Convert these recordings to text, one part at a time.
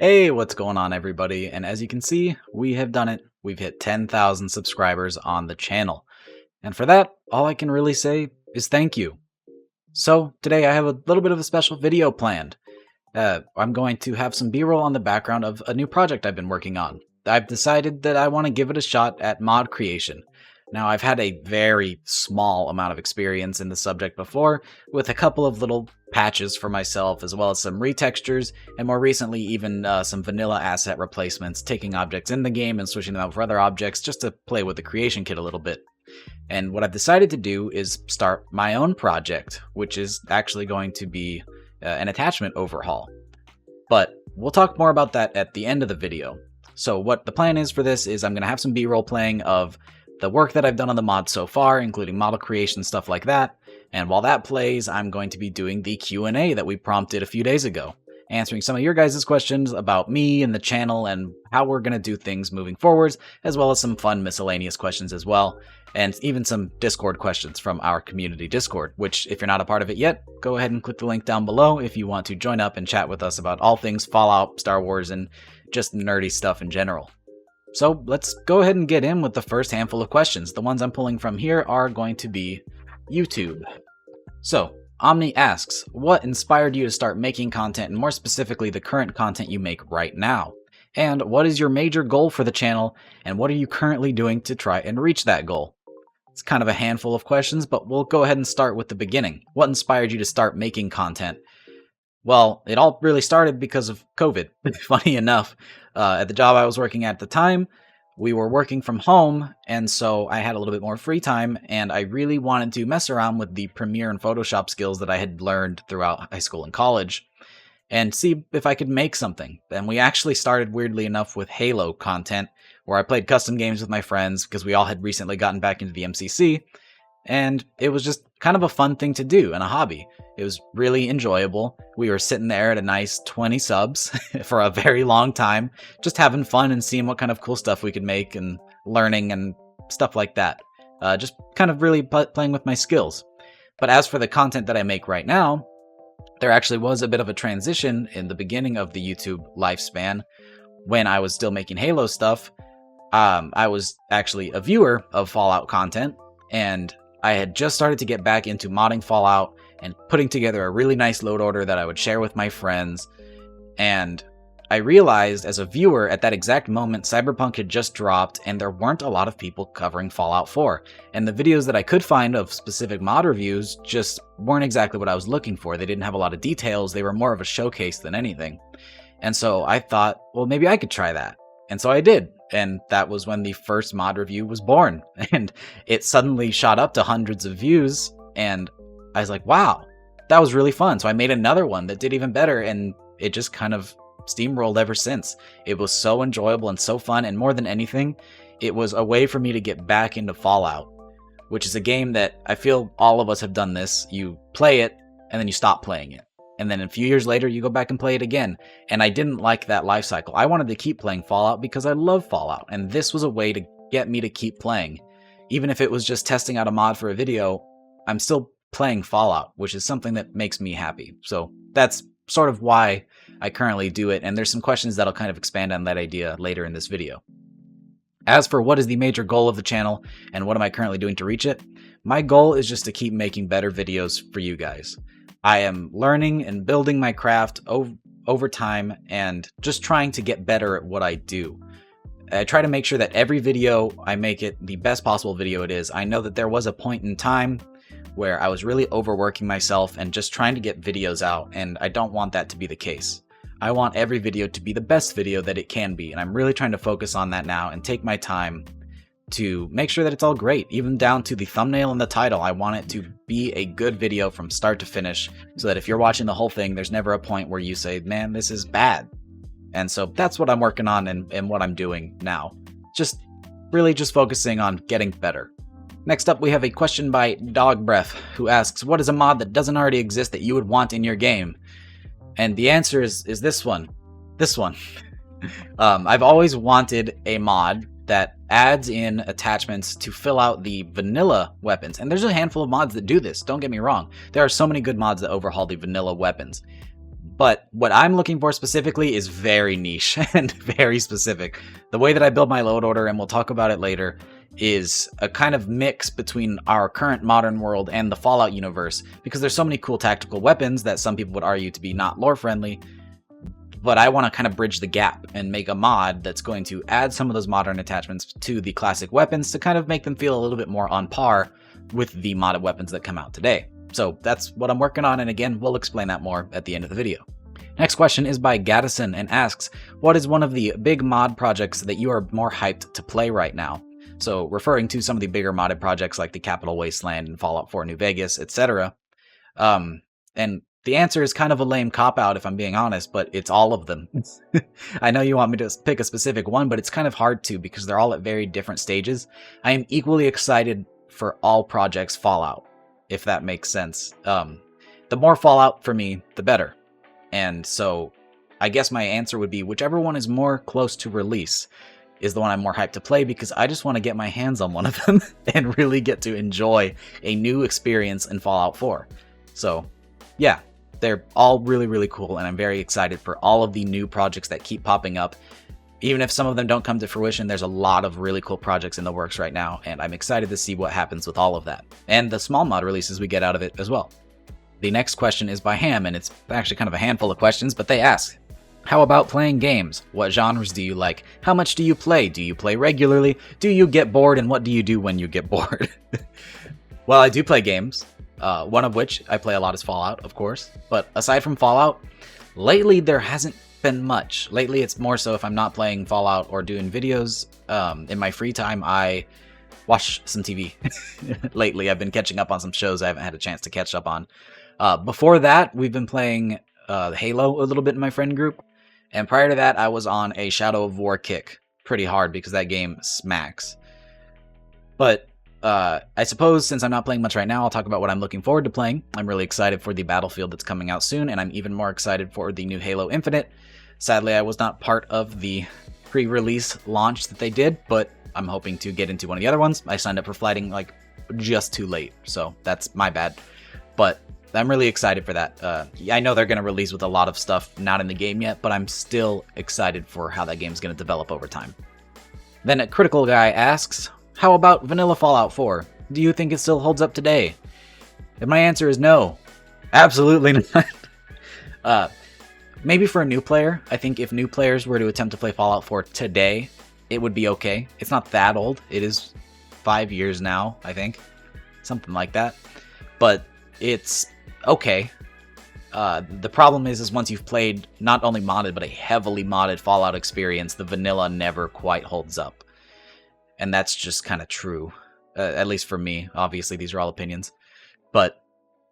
Hey, what's going on, everybody? And as you can see, we have done it. We've hit 10,000 subscribers on the channel. And for that, all I can really say is thank you. So, today I have a little bit of a special video planned. I'm going to have some B-roll on the background of a new project I've been working on. I've decided that I want to give it a shot at mod creation. Now, I've had a very small amount of experience in the subject before, with a couple of little patches for myself, as well as some retextures, and more recently even some vanilla asset replacements, taking objects in the game and switching them out for other objects just to play with the creation kit a little bit. And what I've decided to do is start my own project, which is actually going to be an attachment overhaul. But we'll talk more about that at the end of the video. So what the plan is for this is I'm going to have some B-roll playing of the work that I've done on the mod so far, including model creation, stuff like that. And while that plays, I'm going to be doing the Q&A that we prompted a few days ago, answering some of your guys' questions about me and the channel and how we're going to do things moving forwards, as well as some fun miscellaneous questions as well, and even some Discord questions from our community Discord, which if you're not a part of it yet, go ahead and click the link down below if you want to join up and chat with us about all things Fallout, Star Wars, and just nerdy stuff in general. So let's go ahead and get in with the first handful of questions. The ones I'm pulling from here are going to be YouTube. So, Omni asks, what inspired you to start making content, and more specifically the current content you make right now? And what is your major goal for the channel, and what are you currently doing to try and reach that goal? It's kind of a handful of questions, but we'll go ahead and start with the beginning. What inspired you to start making content? Well, it all really started because of COVID. Funny enough, at the job I was working at the time, we were working from home, and so I had a little bit more free time, and I really wanted to mess around with the Premiere and Photoshop skills that I had learned throughout high school and college, and see if I could make something. And we actually started, weirdly enough, with Halo content, where I played custom games with my friends, because we all had recently gotten back into the MCC, and it was just kind of a fun thing to do and a hobby. It was really enjoyable. We were sitting there at a nice 20 subs for a very long time, just having fun and seeing what kind of cool stuff we could make and learning and stuff like that. Just kind of really playing with my skills. But as for the content that I make right now, there actually was a bit of a transition in the beginning of the YouTube lifespan. When I was still making Halo stuff, I was actually a viewer of Fallout content, and I had just started to get back into modding Fallout and putting together a really nice load order that I would share with my friends. And I realized as a viewer at that exact moment, Cyberpunk had just dropped and there weren't a lot of people covering Fallout 4. And the videos that I could find of specific mod reviews just weren't exactly what I was looking for. They didn't have a lot of details. They were more of a showcase than anything. And so I thought, well, maybe I could try that. And so I did. And that was when the first mod review was born. And it suddenly shot up to hundreds of views. And I was like, wow, that was really fun. So I made another one that did even better. And it just kind of steamrolled ever since. It was so enjoyable and so fun. And more than anything, it was a way for me to get back into Fallout, which is a game that I feel all of us have done this. You play it and then you stop playing it. And then a few years later, you go back and play it again. And I didn't like that life cycle. I wanted to keep playing Fallout because I love Fallout. And this was a way to get me to keep playing. Even if it was just testing out a mod for a video, I'm still playing Fallout, which is something that makes me happy. So that's sort of why I currently do it. And there's some questions that'll kind of expand on that idea later in this video. As for what is the major goal of the channel and what am I currently doing to reach it, my goal is just to keep making better videos for you guys. I am learning and building my craft over time and just trying to get better at what I do. I try to make sure that every video I make it the best possible video it is. I know that there was a point in time where I was really overworking myself and just trying to get videos out, and I don't want that to be the case. I want every video to be the best video that it can be, and I'm really trying to focus on that now and take my time to make sure that it's all great, even down to the thumbnail and the title. I want it to be a good video from start to finish, so that if you're watching the whole thing, there's never a point where you say, man, this is bad. And so that's what I'm working on and what I'm doing now. Just really just focusing on getting better. Next up, we have a question by Dog Breath, who asks, what is a mod that doesn't already exist that you would want in your game? And the answer is this one. This one. I've always wanted a mod that adds in attachments to fill out the vanilla weapons. And there's a handful of mods that do this, don't get me wrong. There are so many good mods that overhaul the vanilla weapons. But what I'm looking for specifically is very niche and very specific. The way that I build my load order, and we'll talk about it later, is a kind of mix between our current modern world and the Fallout universe, because there's so many cool tactical weapons that some people would argue to be not lore friendly, but I want to kind of bridge the gap and make a mod that's going to add some of those modern attachments to the classic weapons to kind of make them feel a little bit more on par with the modded weapons that come out today. So that's what I'm working on, and again, we'll explain that more at the end of the video. Next question is by Gaddison and asks, what is one of the big mod projects that you are more hyped to play right now? So referring to some of the bigger modded projects like the Capital Wasteland and Fallout 4 New Vegas, etc. And the answer is kind of a lame cop-out if I'm being honest, but it's all of them. I know you want me to pick a specific one, but it's kind of hard to because they're all at very different stages. I am equally excited for all projects Fallout, if that makes sense. The more Fallout for me, the better. And so I guess my answer would be whichever one is more close to release is the one I'm more hyped to play, because I just want to get my hands on one of them and really get to enjoy a new experience in Fallout 4. So yeah, they're all really, really cool, and I'm very excited for all of the new projects that keep popping up. Even if some of them don't come to fruition, there's a lot of really cool projects in the works right now, and I'm excited to see what happens with all of that, and the small mod releases we get out of it as well. The next question is by Ham, and it's actually kind of a handful of questions, but they ask, how about playing games? What genres do you like? How much do you play? Do you play regularly? Do you get bored, and what do you do when you get bored? Well, I do play games, one of which I play a lot is Fallout, of course, but aside from Fallout, lately there hasn't been much. Lately it's more so if I'm not playing Fallout or doing videos, in my free time I watch some TV. Lately I've been catching up on some shows I haven't had a chance to catch up on. Before that, we've been playing Halo a little bit in my friend group, and prior to that I was on a Shadow of War kick pretty hard because that game smacks. But I suppose since I'm not playing much right now, I'll talk about what I'm looking forward to playing. I'm really excited for the Battlefield that's coming out soon, and I'm even more excited for the new Halo Infinite. Sadly, I was not part of the pre-release launch that they did, but I'm hoping to get into one of the other ones. I signed up for flighting like just too late, so that's my bad. But I'm really excited for that. I know they're going to release with a lot of stuff not in the game yet, but I'm still excited for how that game's going to develop over time. Then a Critical Guy asks, how about vanilla Fallout 4? Do you think it still holds up today? And my answer is no. Absolutely not. Maybe for a new player. I think if new players were to attempt to play Fallout 4 today, it would be okay. It's not that old. It is 5 years now, I think. Something like that. But it's okay. The problem is once you've played not only modded, but a heavily modded Fallout experience, the vanilla never quite holds up. And that's just kind of true, at least for me. Obviously, these are all opinions. But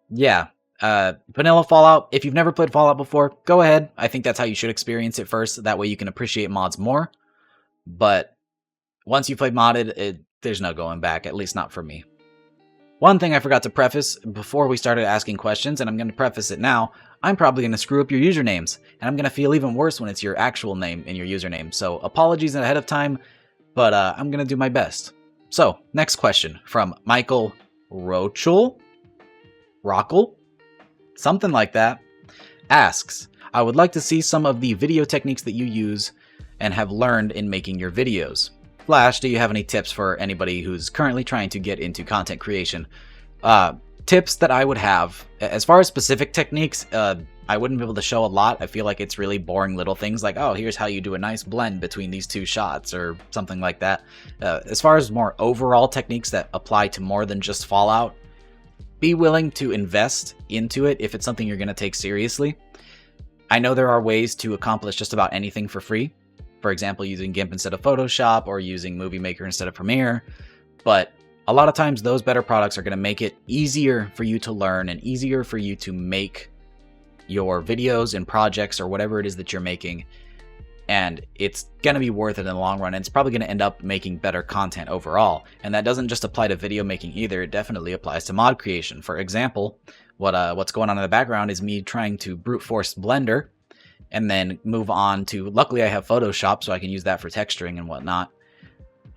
yeah, vanilla Fallout, if you've never played Fallout before, go ahead. I think that's how you should experience it first. That way you can appreciate mods more. But once you've played modded, there's no going back, at least not for me. One thing I forgot to preface before we started asking questions, and I'm going to preface it now, I'm probably going to screw up your usernames, and I'm going to feel even worse when it's your actual name in your username. So apologies ahead of time, but I'm going to do my best. So, next question from Michael Rochel? Something like that. Asks, I would like to see some of the video techniques that you use and have learned in making your videos. Flash, do you have any tips for anybody who's currently trying to get into content creation? Tips that I would have, as far as specific techniques, I wouldn't be able to show a lot. I feel like it's really boring little things like, oh, here's how you do a nice blend between these two shots or something like that. As far as more overall techniques that apply to more than just Fallout, be willing to invest into it if it's something you're going to take seriously. I know there are ways to accomplish just about anything for free. For example, using GIMP instead of Photoshop or using Movie Maker instead of Premiere. But a lot of times those better products are going to make it easier for you to learn and easier for you to make your videos and projects or whatever it is that you're making. And it's going to be worth it in the long run. And it's probably going to end up making better content overall. And that doesn't just apply to video making either. It definitely applies to mod creation. For example, what's going on in the background is me trying to brute force Blender and then move on to, luckily I have Photoshop, so I can use that for texturing and whatnot.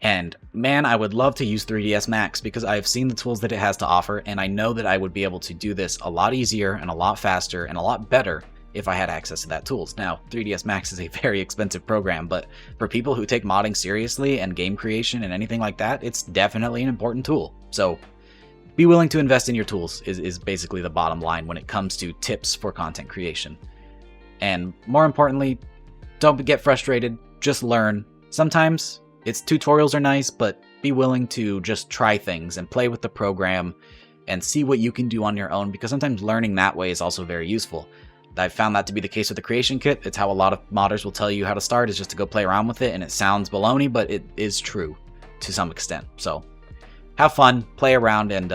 And man, I would love to use 3ds Max because I've seen the tools that it has to offer, and I know that I would be able to do this a lot easier and a lot faster and a lot better if I had access to that tools. Now, 3ds Max is a very expensive program, but for people who take modding seriously and game creation and anything like that, it's definitely an important tool. So be willing to invest in your tools is basically the bottom line when it comes to tips for content creation. And more importantly, don't get frustrated, just learn. Sometimes tutorials are nice, but be willing to just try things and play with the program and see what you can do on your own, because sometimes learning that way is also very useful. I've found that to be the case with the creation kit. It's how a lot of modders will tell you how to start, is just to go play around with it, and it sounds baloney, but it is true to some extent. So have fun, play around, and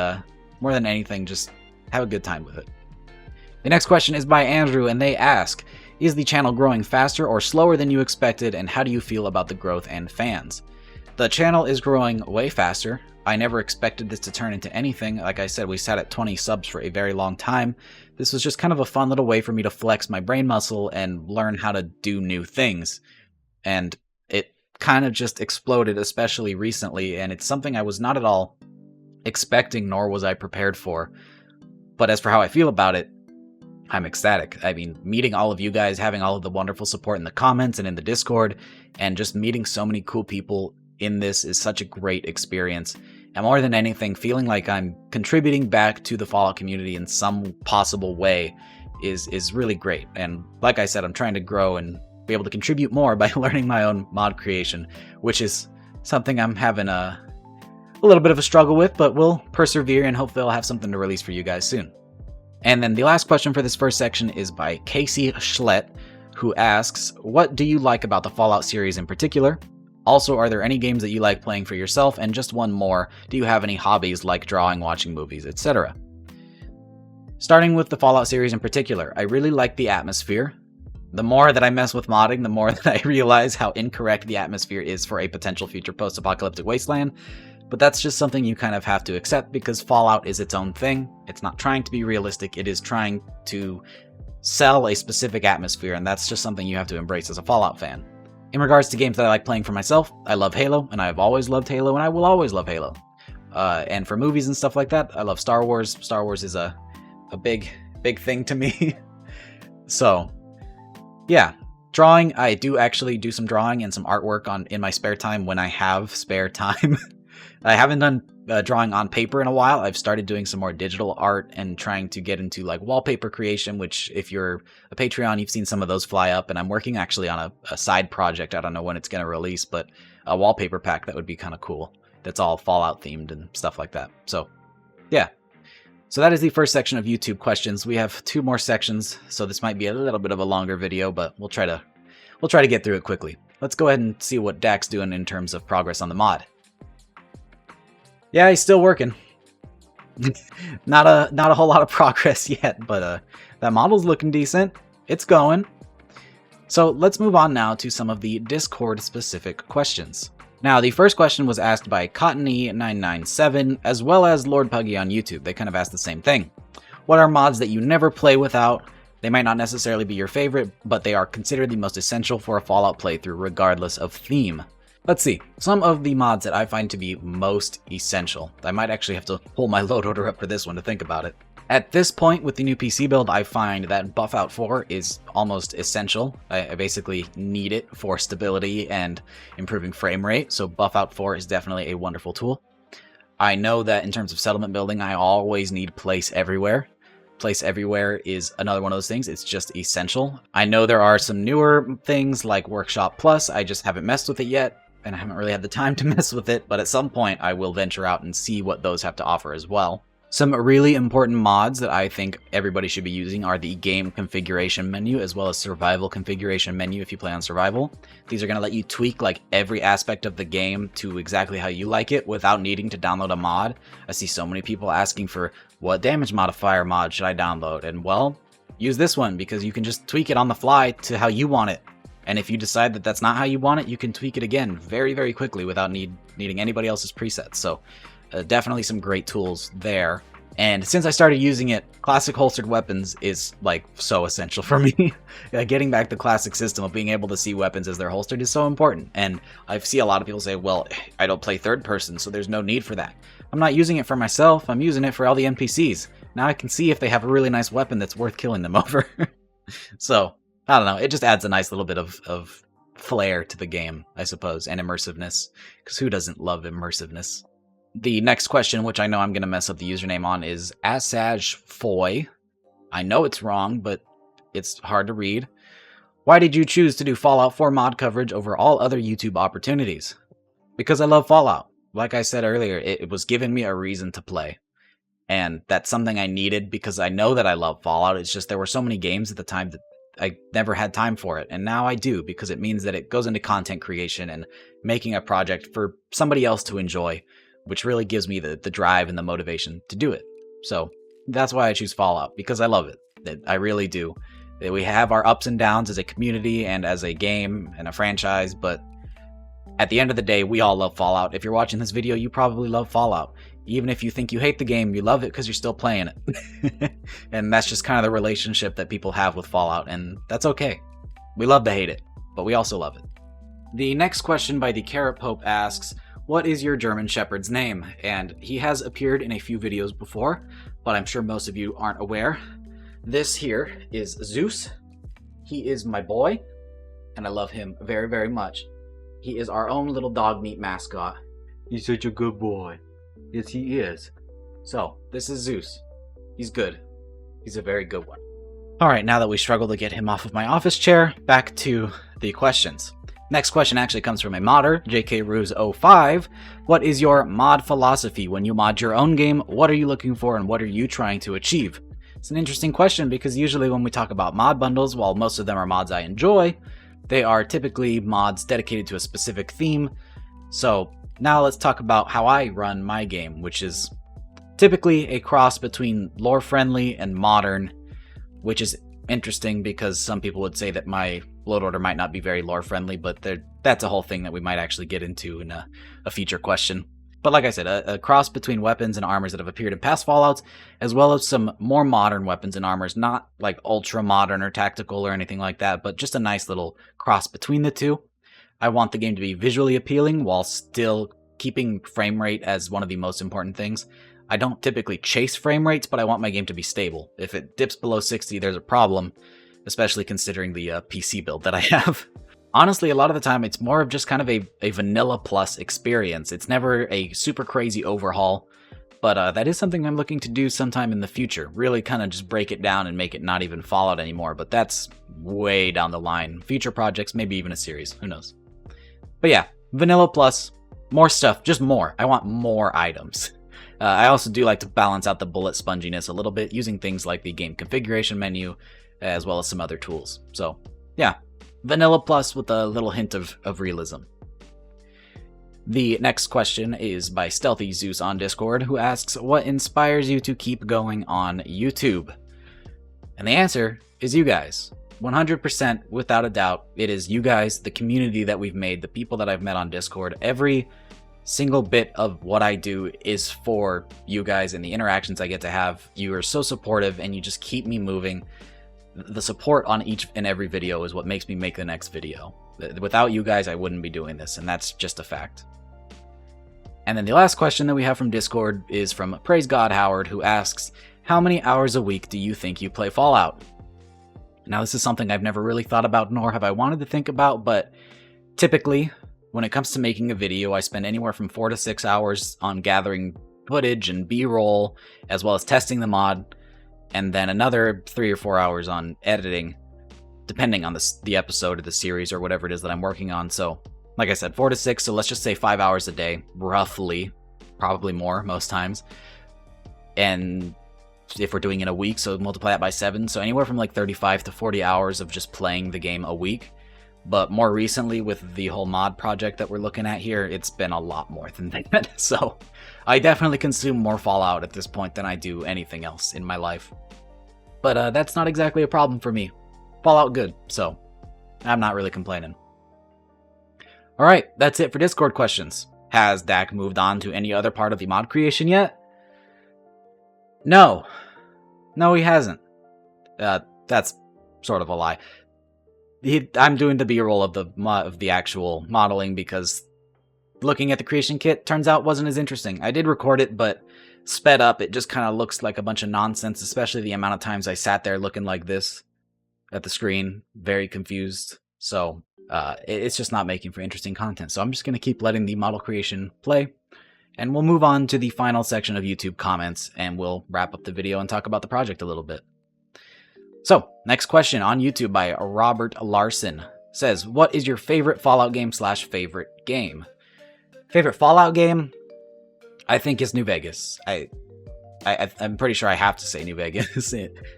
more than anything, just have a good time with it. The next question is by Andrew, and they ask, is the channel growing faster or slower than you expected, and how do you feel about the growth and fans? The channel is growing way faster. I never expected this to turn into anything. Like I said, we sat at 20 subs for a very long time. This was just kind of a fun little way for me to flex my brain muscle and learn how to do new things. And it kind of just exploded, especially recently, and it's something I was not at all expecting, nor was I prepared for. But as for how I feel about it, I'm ecstatic. I mean, meeting all of you guys, having all of the wonderful support in the comments and in the Discord, and just meeting so many cool people in this is such a great experience. And more than anything, feeling like I'm contributing back to the Fallout community in some possible way is really great. And like I said, I'm trying to grow and be able to contribute more by learning my own mod creation, which is something I'm having a little bit of a struggle with, but we'll persevere and hopefully I'll have something to release for you guys soon. And then the last question for this first section is by Casey Schlett, who asks, what do you like about the Fallout series in particular? Also, are there any games that you like playing for yourself? And just one more, do you have any hobbies like drawing, watching movies, etc.? Starting with the Fallout series in particular, I really like the atmosphere. The more that I mess with modding, the more that I realize how incorrect the atmosphere is for a potential future post-apocalyptic wasteland. But that's just something you kind of have to accept, because Fallout is its own thing. It's not trying to be realistic, it is trying to sell a specific atmosphere, and that's just something you have to embrace as a Fallout fan. In regards to games that I like playing for myself, I love Halo, and I've always loved Halo, and I will always love Halo. And for movies and stuff like that, I love Star Wars. Star Wars is a big thing to me. So, yeah. Drawing, I do actually do some drawing and some artwork in my spare time when I have spare time. I haven't done drawing on paper in a while. I've started doing some more digital art and trying to get into like wallpaper creation, which if you're a Patreon, you've seen some of those fly up, and I'm working actually on a side project. I don't know when it's going to release, but a wallpaper pack that would be kind of cool. That's all Fallout themed and stuff like that. So yeah. So that is the first section of YouTube questions. We have 2 more sections, so this might be a little bit of a longer video, but we'll try to get through it quickly. Let's go ahead and see what Dak's doing in terms of progress on the mod. Yeah, he's still working. Not a whole lot of progress yet, but that model's looking decent. It's going. So let's move on now to some of the Discord specific questions. Now, the first question was asked by Cottony997 as well as Lord Puggy on YouTube. They kind of asked the same thing. What are mods that you never play without? They might not necessarily be your favorite, but they are considered the most essential for a Fallout playthrough regardless of theme. Let's see, some of the mods that I find to be most essential. I might actually have to pull my load order up for this one to think about it. At this point with the new PC build, I find that Buffout 4 is almost essential. I basically need it for stability and improving frame rate, so Buffout 4 is definitely a wonderful tool. I know that in terms of settlement building, I always need Place Everywhere. Place Everywhere is another one of those things. It's just essential. I know there are some newer things like Workshop Plus. I just haven't messed with it yet, and I haven't really had the time to mess with it, but at some point I will venture out and see what those have to offer as well. Some really important mods that I think everybody should be using are the game configuration menu as well as survival configuration menu if you play on survival. These are going to let you tweak like every aspect of the game to exactly how you like it without needing to download a mod. I see so many people asking for what damage modifier mod should I download, and well, use this one because you can just tweak it on the fly to how you want it. And if you decide that that's not how you want it, you can tweak it again very, very quickly without needing anybody else's presets. So definitely some great tools there. And since I started using it, classic holstered weapons is like so essential for me. Getting back the classic system of being able to see weapons as they're holstered is so important. And I see a lot of people say, well, I don't play third person, so there's no need for that. I'm not using it for myself, I'm using it for all the NPCs. Now I can see if they have a really nice weapon that's worth killing them over. So, I don't know, it just adds a nice little bit of flair to the game, I suppose, and immersiveness, because who doesn't love immersiveness? The next question, which I know I'm going to mess up the username on, is Asajfoy. I know it's wrong, but it's hard to read. Why did you choose to do Fallout 4 mod coverage over all other YouTube opportunities? Because I love Fallout. Like I said earlier, it was giving me a reason to play. And that's something I needed because I know that I love Fallout. It's just there were so many games at the time that I never had time for it. And now I do, because it means that it goes into content creation and making a project for somebody else to enjoy, which really gives me the drive and the motivation to do it. So that's why I choose Fallout, because I love it. I really do. We have our ups and downs as a community and as a game and a franchise, but at the end of the day, we all love Fallout. If you're watching this video, you probably love Fallout. Even if you think you hate the game, you love it because you're still playing it. And that's just kind of the relationship that people have with Fallout, and that's okay. We love to hate it, but we also love it. The next question by the Carrot Pope asks, what is your German Shepherd's name? And he has appeared in a few videos before, but I'm sure most of you aren't aware. This here is Zeus. He is my boy, and I love him very, very much. He is our own little dog meat mascot. He's such a good boy. Yes, he is. So, this is Zeus. He's good. He's a very good one. Alright, now that we struggled to get him off of my office chair, back to the questions. Next question actually comes from a modder, JKRuse05. What is your mod philosophy? When you mod your own game, what are you looking for and what are you trying to achieve? It's an interesting question because usually when we talk about mod bundles, while most of them are mods I enjoy, they are typically mods dedicated to a specific theme. So now let's talk about how I run my game, which is typically a cross between lore-friendly and modern, which is interesting because some people would say that my load order might not be very lore-friendly, but that's a whole thing that we might actually get into in a future question. But like I said, a cross between weapons and armors that have appeared in past Fallouts, as well as some more modern weapons and armors, not like ultra-modern or tactical or anything like that, but just a nice little cross between the two. I want the game to be visually appealing while still keeping frame rate as one of the most important things. I don't typically chase frame rates, but I want my game to be stable. If it dips below 60, there's a problem, especially considering the PC build that I have. Honestly, a lot of the time, it's more of just kind of a vanilla plus experience. It's never a super crazy overhaul, but that is something I'm looking to do sometime in the future. Really kind of just break it down and make it not even Fallout anymore, but that's way down the line. Future projects, maybe even a series, who knows. But yeah, vanilla plus, more stuff, just more. I want more items. I also do like to balance out the bullet sponginess a little bit using things like the game configuration menu, as well as some other tools. So yeah. Vanilla plus with a little hint of realism. The next question is by Stealthy Zeus on Discord, who asks, what inspires you to keep going on YouTube? And the answer is you guys. 100% without a doubt, it is you guys, the community that we've made, the people that I've met on Discord. Every single bit of what I do is for you guys and the interactions I get to have. You are so supportive and you just keep me moving. The support on each and every video is what makes me make the next video. Without you guys, I wouldn't be doing this, and that's just a fact. And then the last question that we have from Discord is from Praise God Howard, who asks, how many hours a week do you think you play Fallout? Now, this is something I've never really thought about, nor have I wanted to think about, but typically, when it comes to making a video, I spend anywhere from 4 to 6 hours on gathering footage and B-roll, as well as testing the mod, and then another 3 or 4 hours on editing, depending on the episode or the series or whatever it is that I'm working on. So, like I said, 4 to 6, so let's just say 5 hours a day, roughly, probably more most times. And if we're doing it a week, so multiply that by 7, so anywhere from like 35 to 40 hours of just playing the game a week. But more recently, with the whole mod project that we're looking at here, it's been a lot more than that. So I definitely consume more Fallout at this point than I do anything else in my life. But that's not exactly a problem for me. Fallout good, so I'm not really complaining. Alright, that's it for Discord questions. Has Dak moved on to any other part of the mod creation yet? No. No, he hasn't. That's sort of a lie. I'm doing the B-roll of the actual modeling because looking at the creation kit turns out wasn't as interesting. I did record it, but sped up, it just kind of looks like a bunch of nonsense, especially the amount of times I sat there looking like this. at the screen, very confused. So it's just not making for interesting content. So I'm just going to keep letting the model creation play. And we'll move on to the final section of YouTube comments, and we'll wrap up the video and talk about the project a little bit. So, next question on YouTube by Robert Larson says, what is your favorite Fallout game / favorite game? Favorite Fallout game, I think, is New Vegas. I'm pretty sure I have to say New Vegas.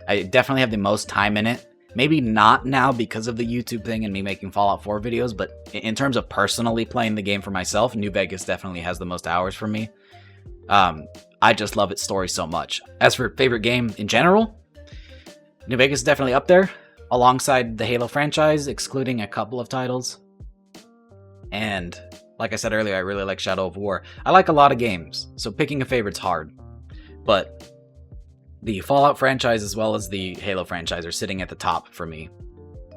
I definitely have the most time in it. Maybe not now because of the YouTube thing and me making Fallout 4 videos, but in terms of personally playing the game for myself, New Vegas definitely has the most hours for me. I just love its story so much. As for favorite game in general, New Vegas is definitely up there, alongside the Halo franchise, excluding a couple of titles. And like I said earlier, I really like Shadow of War. I like a lot of games, so picking a favorite's hard. But the Fallout franchise as well as the Halo franchise are sitting at the top for me,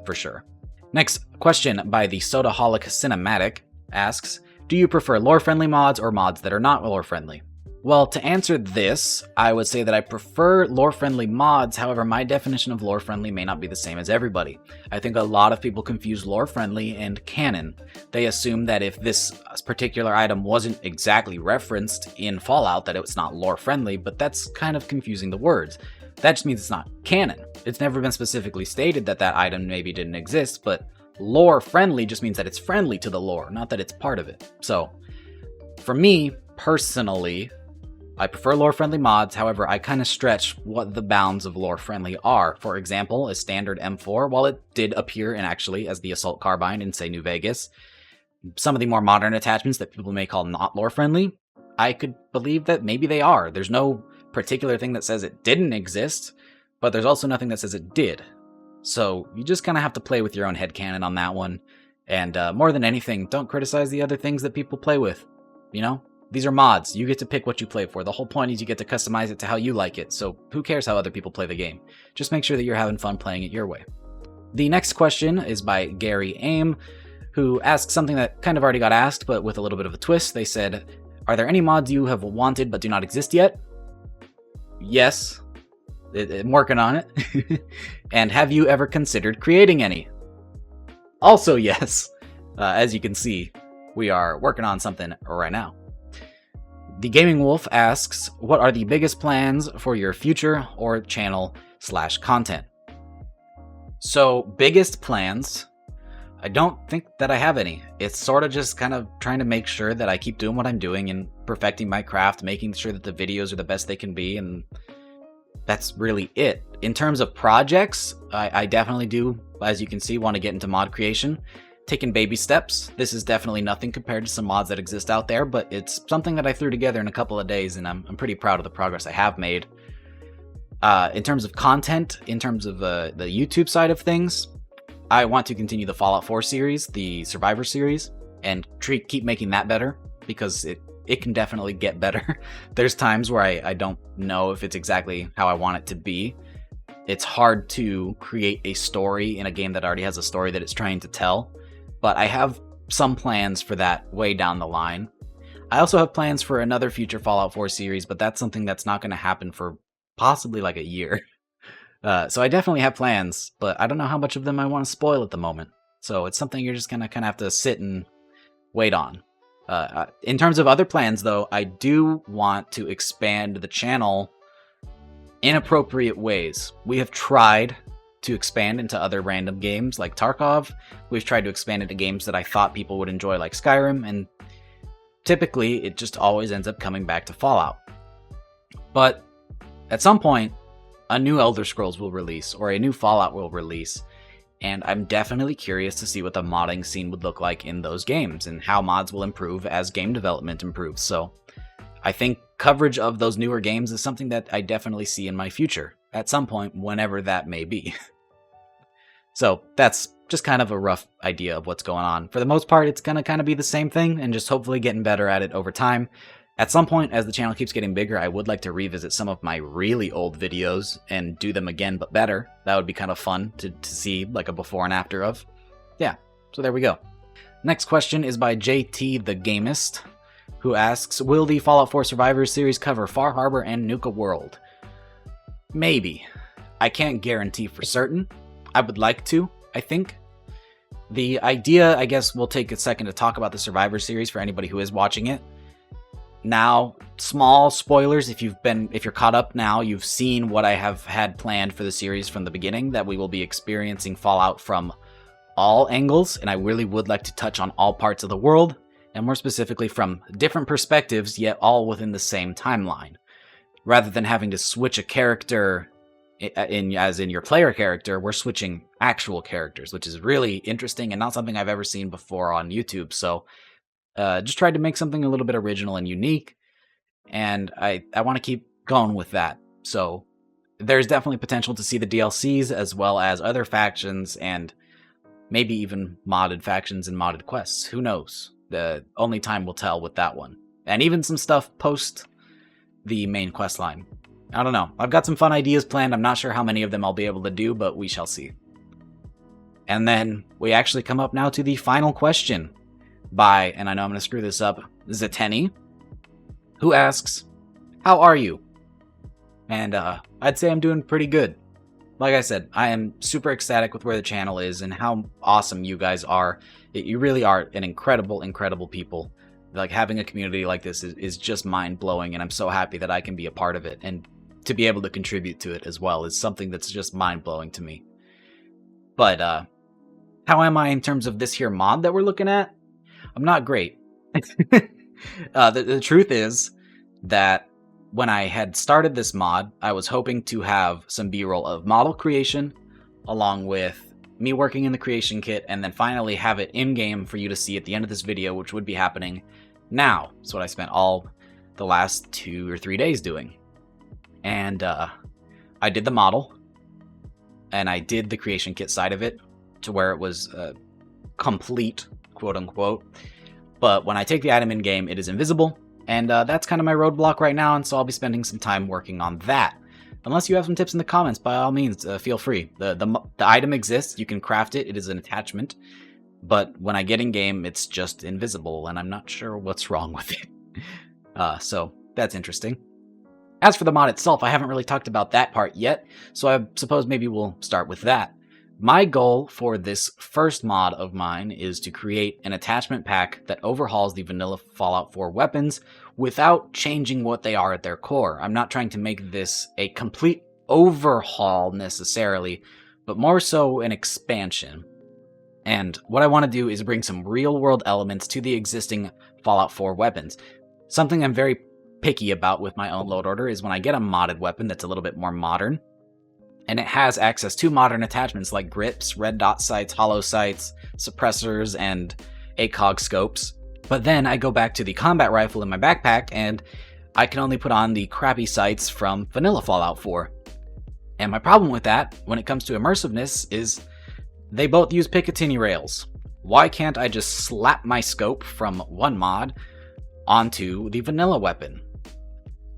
for sure. Next question by the Sodaholic Cinematic asks, do you prefer lore-friendly mods or mods that are not lore-friendly? Well, to answer this, I would say that I prefer lore-friendly mods. However, my definition of lore-friendly may not be the same as everybody. I think a lot of people confuse lore-friendly and canon. They assume that if this particular item wasn't exactly referenced in Fallout, that it's not lore-friendly, but that's kind of confusing the words. That just means it's not canon. It's never been specifically stated that that item maybe didn't exist, but lore-friendly just means that it's friendly to the lore, not that it's part of it. So, for me, personally, I prefer lore-friendly mods. However, I kind of stretch what the bounds of lore-friendly are. For example, a standard M4, while it did appear in actually as the Assault Carbine in, say, New Vegas, some of the more modern attachments that people may call not lore-friendly, I could believe that maybe they are. There's no particular thing that says it didn't exist, but there's also nothing that says it did. So you just kind of have to play with your own headcanon on that one. And more than anything, don't criticize the other things that people play with, you know? These are mods. You get to pick what you play for. The whole point is you get to customize it to how you like it, so who cares how other people play the game? Just make sure that you're having fun playing it your way. The next question is by Gary Aim, who asked something that kind of already got asked, but with a little bit of a twist. They said, are there any mods you have wanted but do not exist yet? Yes. I'm working on it. And have you ever considered creating any? Also yes. As you can see, we are working on something right now. The Gaming Wolf asks, what are the biggest plans for your future or channel / content? So, biggest plans, I don't think that I have any. It's sort of just kind of trying to make sure that I keep doing what I'm doing and perfecting my craft, making sure that the videos are the best they can be, and that's really it. In terms of projects, I definitely do, as you can see, want to get into mod creation. Taking baby steps. This is definitely nothing compared to some mods that exist out there, but it's something that I threw together in a couple of days, and I'm pretty proud of the progress I have made. In terms of content, in terms of the YouTube side of things, I want to continue the Fallout 4 series, the Survivor series, and keep making that better, because it can definitely get better. There's times where I don't know if it's exactly how I want it to be. It's hard to create a story in a game that already has a story that it's trying to tell. But I have some plans for that way down the line. I also have plans for another future Fallout 4 series, but that's something that's not going to happen for possibly like a year. So I definitely have plans, but I don't know how much of them I want to spoil at the moment. So it's something you're just going to kind of have to sit and wait on. In terms of other plans, though, I do want to expand the channel in appropriate ways. We have tried to expand into other random games like Tarkov. We've tried to expand into games that I thought people would enjoy like Skyrim, and typically it just always ends up coming back to Fallout. But at some point, a new Elder Scrolls will release, or a new Fallout will release, and I'm definitely curious to see what the modding scene would look like in those games, and how mods will improve as game development improves. So I think coverage of those newer games is something that I definitely see in my future, at some point, whenever that may be. So that's just kind of a rough idea of what's going on. For the most part, it's going to kind of be the same thing, and just hopefully getting better at it over time. At some point, as the channel keeps getting bigger, I would like to revisit some of my really old videos and do them again, but better. That would be kind of fun to see, like a before and after of. Yeah, so there we go. Next question is by JT the Gamist, who asks, will the Fallout 4 Survivors series cover Far Harbor and Nuka World? Maybe. I can't guarantee for certain. I would like to, I think. The idea, I guess we'll take a second to talk about the Survivor series for anybody who is watching it. Now, small spoilers, if you're caught up now, you've seen what I have had planned for the series from the beginning, that we will be experiencing Fallout from all angles, and I really would like to touch on all parts of the world, and more specifically from different perspectives, yet all within the same timeline. Rather than having to switch a character, as in your player character, we're switching actual characters, which is really interesting and not something I've ever seen before on YouTube, so just tried to make something a little bit original and unique, and I want to keep going with that. So there's definitely potential to see the DLCs as well as other factions and maybe even modded factions and modded quests. Who knows? The only time will tell with that one. And even some stuff post the main quest line. I don't know. I've got some fun ideas planned. I'm not sure how many of them I'll be able to do, but we shall see. And then we actually come up now to the final question by, and I know I'm going to screw this up, Zeteni, who asks, "How are you?" And I'd say I'm doing pretty good. Like I said, I am super ecstatic with where the channel is and how awesome you guys are. You really are an incredible, incredible people. Like, having a community like this is just mind-blowing, and I'm so happy that I can be a part of it. And to be able to contribute to it as well is something that's just mind-blowing to me. But how am I in terms of this here mod that we're looking at? I'm not great. The truth is that when I had started this mod, I was hoping to have some B-roll of model creation, along with me working in the creation kit, and then finally have it in-game for you to see at the end of this video, which would be happening now. That's what I spent all the last 2 or 3 days doing. And I did the model, and I did the creation kit side of it to where it was complete, quote-unquote. But when I take the item in-game, it is invisible, and that's kind of my roadblock right now, and so I'll be spending some time working on that. Unless you have some tips in the comments, by all means, feel free. The item exists, you can craft it, it is an attachment, but when I get in-game, it's just invisible, and I'm not sure what's wrong with it. So that's interesting. As for the mod itself, I haven't really talked about that part yet, so I suppose maybe we'll start with that. My goal for this first mod of mine is to create an attachment pack that overhauls the vanilla Fallout 4 weapons without changing what they are at their core. I'm not trying to make this a complete overhaul necessarily, but more so an expansion. And what I want to do is bring some real-world elements to the existing Fallout 4 weapons. Something I'm very picky about with my own load order is when I get a modded weapon that's a little bit more modern, and it has access to modern attachments like grips, red dot sights, hollow sights, suppressors, and ACOG scopes. But then I go back to the combat rifle in my backpack, and I can only put on the crappy sights from vanilla Fallout 4. And my problem with that, when it comes to immersiveness, is they both use Picatinny rails. Why can't I just slap my scope from one mod onto the vanilla weapon?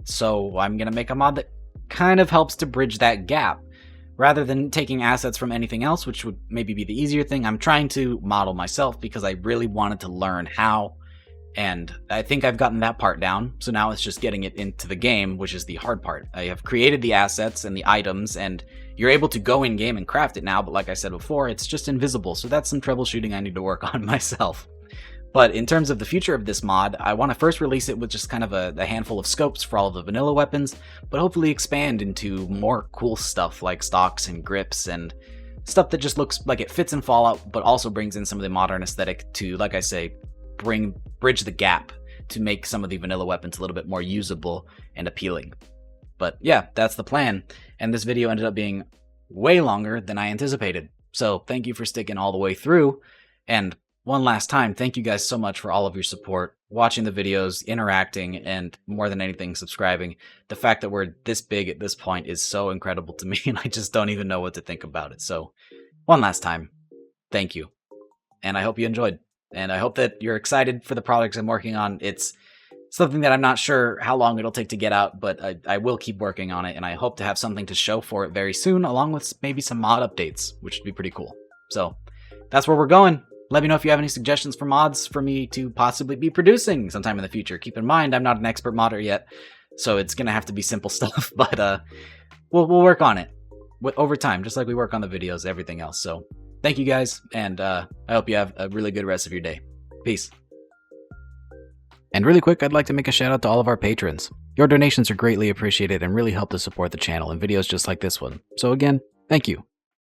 So I'm going to make a mod that kind of helps to bridge that gap. Rather than taking assets from anything else, which would maybe be the easier thing, I'm trying to model myself because I really wanted to learn how, and I think I've gotten that part down, so now it's just getting it into the game, which is the hard part. I have created the assets and the items, and you're able to go in-game and craft it now, but like I said before, it's just invisible, so that's some troubleshooting I need to work on myself. But in terms of the future of this mod, I want to first release it with just kind of a handful of scopes for all of the vanilla weapons, but hopefully expand into more cool stuff like stocks and grips and stuff that just looks like it fits in Fallout, but also brings in some of the modern aesthetic to, like I say, bridge the gap to make some of the vanilla weapons a little bit more usable and appealing. But yeah, that's the plan, and this video ended up being way longer than I anticipated. So thank you for sticking all the way through, and one last time, thank you guys so much for all of your support, watching the videos, interacting, and more than anything, subscribing. The fact that we're this big at this point is so incredible to me, and I just don't even know what to think about it. So, one last time, thank you. And I hope you enjoyed. And I hope that you're excited for the projects I'm working on. It's something that I'm not sure how long it'll take to get out, but I will keep working on it, and I hope to have something to show for it very soon, along with maybe some mod updates, which would be pretty cool. So, that's where we're going. Let me know if you have any suggestions for mods for me to possibly be producing sometime in the future. Keep in mind, I'm not an expert modder yet, so it's going to have to be simple stuff, but we'll work on it. over time, just like we work on the videos, everything else. So thank you guys, and I hope you have a really good rest of your day. Peace. And really quick, I'd like to make a shout out to all of our patrons. Your donations are greatly appreciated and really help to support the channel and videos just like this one. So again, thank you.